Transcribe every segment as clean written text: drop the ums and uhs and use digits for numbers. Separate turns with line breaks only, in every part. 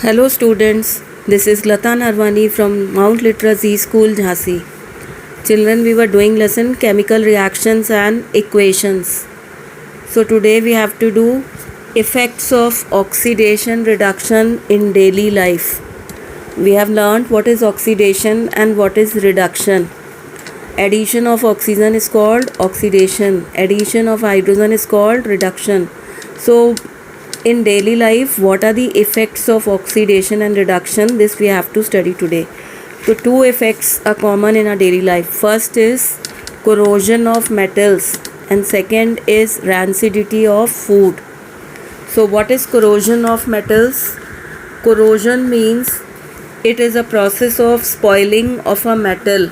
Hello students, this is Lata Narwani from Mount Literacy School, Jhansi. Children, we were doing lesson chemical reactions and equations. So today we have to do effects of oxidation reduction in daily life. We have learnt what is oxidation and what is reduction. Addition of oxygen is called oxidation. Addition of hydrogen is called reduction. So in daily life, what are the effects of oxidation and reduction? This we have to study today. So two effects are common in our daily life. First is corrosion of metals and second is rancidity of food. So what is corrosion of metals? Corrosion means it is a process of spoiling of a metal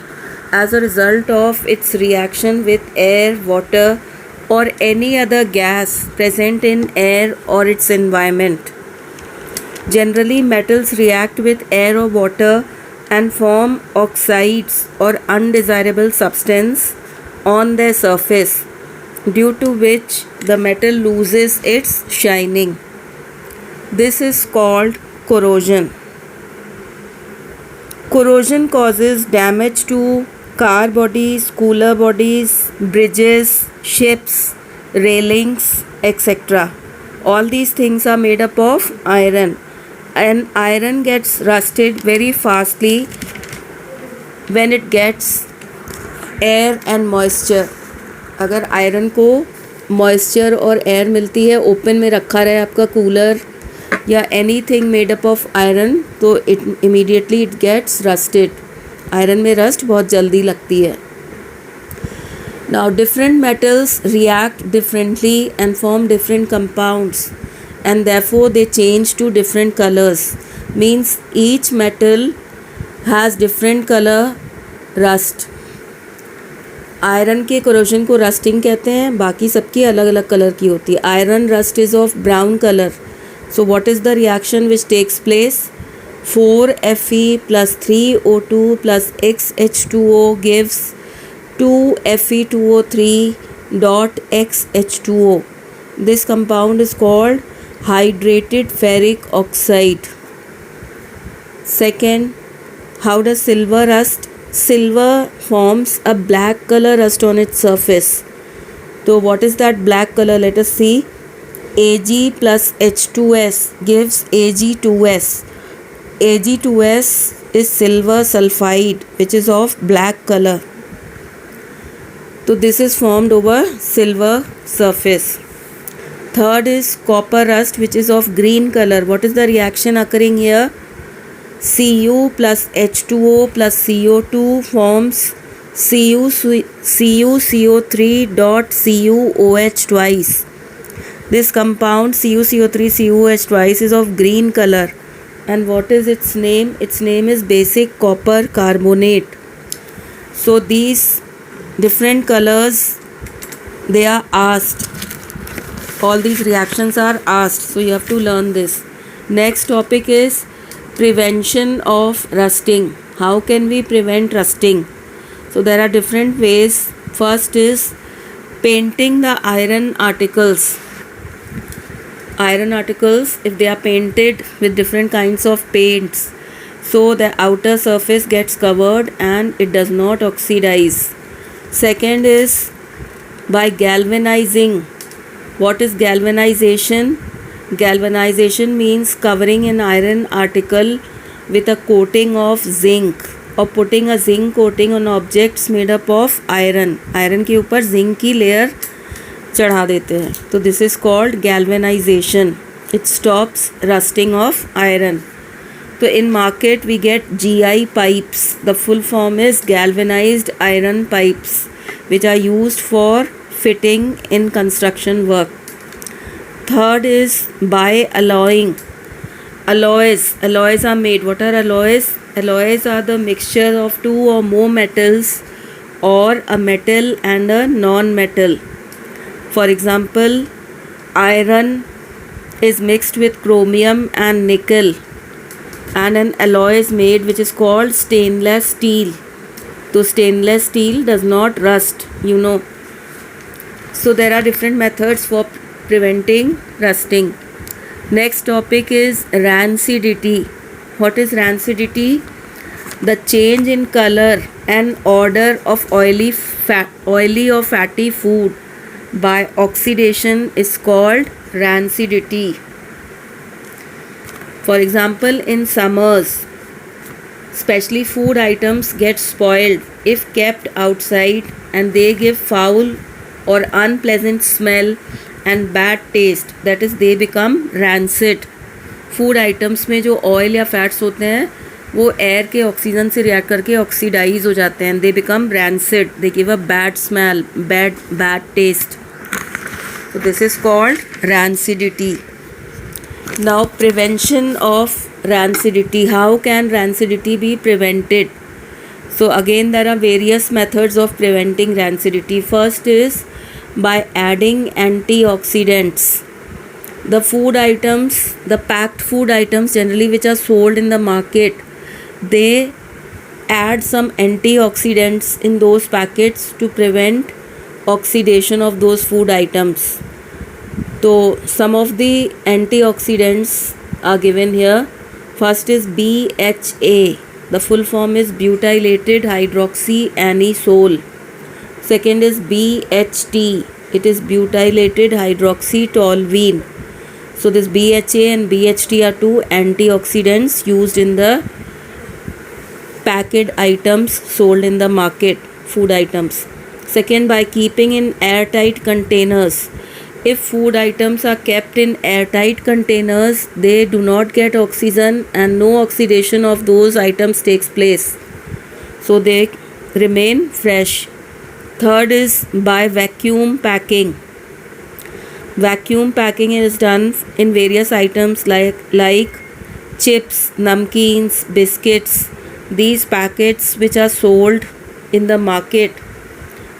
as a result of its reaction with air, water, or any other gas present in air or its environment. Generally, metals react with air or water and form oxides or undesirable substance on their surface, due to which the metal loses its shining. This is called corrosion. Corrosion causes damage to car bodies, cooler bodies, bridges, ships, railings, etc. All these things are made up of iron, and iron gets rusted very fastly when it gets air and moisture. अगर iron को moisture और air मिलती है, open में रखा रहे आपका cooler या anything made up of iron, तो it immediately it gets rusted. Iron में रस्ट बहुत जल्दी लगती है. Now different metals react differently and form different compounds and therefore they change to different colours. Means each metal has different colour rust. Iron के corrosion को rusting कहते हैं, बाकी सबकी अलग अलग कलर की होती है. Iron rust is of brown colour. So what is the reaction which takes place? 4Fe plus 3O2 plus XH2O gives 2Fe2O3 dot XH2O. This compound is called hydrated ferric oxide. Second, how does silver rust? Silver forms a black color rust on its surface. So what is that black color? Let us see. Ag plus H2S gives Ag2S. Ag2S is silver sulfide, which is of black color. So this is formed over silver surface. Third is copper rust, which is of green color. What is the reaction occurring here? Cu plus H2O plus CO2 forms CuCO3 dot CuOH twice. This compound CuCO3 CuOH twice is of green color. And what is its name? Its name is basic copper carbonate. So these different colors, they are asked. All these reactions are asked. So you have to learn this. Next topic is prevention of rusting. How can we prevent rusting? So there are different ways. First is painting the iron articles. Iron articles, if they are painted with different kinds of paints, so the outer surface gets covered and it does not oxidize. Second is by galvanizing. What is galvanization? Galvanization means covering an iron article with a coating of zinc or putting a zinc coating on objects made up of iron. Iron के ऊपर zinc की layer चढ़ा देते हैं. तो this is called galvanisation. It stops rusting of iron. तो in market we get GI pipes. The full form is galvanised iron pipes which are used for fitting in construction work. Third is by alloying. Alloys are made. What are alloys? Alloys are the mixture of two or more metals or a metal and a non-metal. For example, iron is mixed with chromium and nickel, and an alloy is made which is called stainless steel. So stainless steel does not rust, you know. So there are different methods for preventing rusting. Next topic is rancidity. What is rancidity? The change in color and odor of oily or fatty food by oxidation is called rancidity. For example, in summers, especially food items get spoiled if kept outside, and they give foul or unpleasant smell and bad taste, that is they become rancid. Food items में जो oil या fats होते हैं वो air के oxygen से react करके oxidise हो जाते हैं, they become rancid, they give a bad smell, bad taste. So this is called rancidity. Now prevention of rancidity. How can rancidity be prevented? So again there are various methods of preventing rancidity. First is by adding antioxidants. The food items, the packed food items generally which are sold in the market, they add some antioxidants in those packets to prevent oxidation of those food items. So some of the antioxidants are given here. First is BHA. The full form is butylated hydroxyanisole. Second is BHT. It is butylated hydroxytoluene. So this BHA and BHT are two antioxidants used in the packaged items sold in the market, food items. Second, by keeping in airtight containers. If food items are kept in airtight containers, they do not get oxygen and no oxidation of those items takes place. So they remain fresh. Third is by vacuum packing. Vacuum packing is done in various items like chips, namkeens, biscuits. These packets which are sold in the market,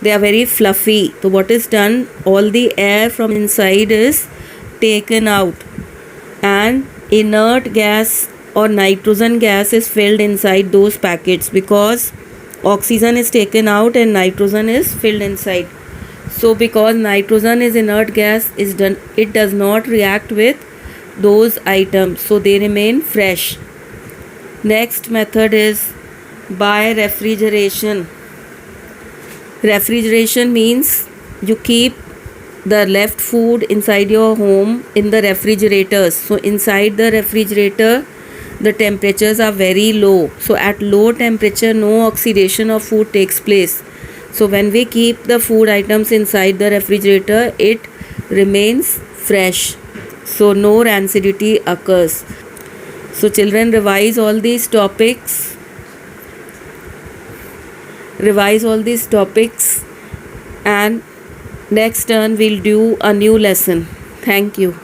they are very fluffy. So what is done, all the air from inside is taken out and inert gas or nitrogen gas is filled inside those packets, because oxygen is taken out and nitrogen is filled inside. So because nitrogen is inert gas, it does not react with those items, so they remain fresh. Next method is by refrigeration. Refrigeration means you keep the left food inside your home in the refrigerators. So inside the refrigerator the temperatures are very low. So at low temperature no oxidation of food takes place. So when we keep the food items inside the refrigerator, it remains fresh. So no rancidity occurs. So children, revise all these topics. And next turn we'll do a new lesson. Thank you.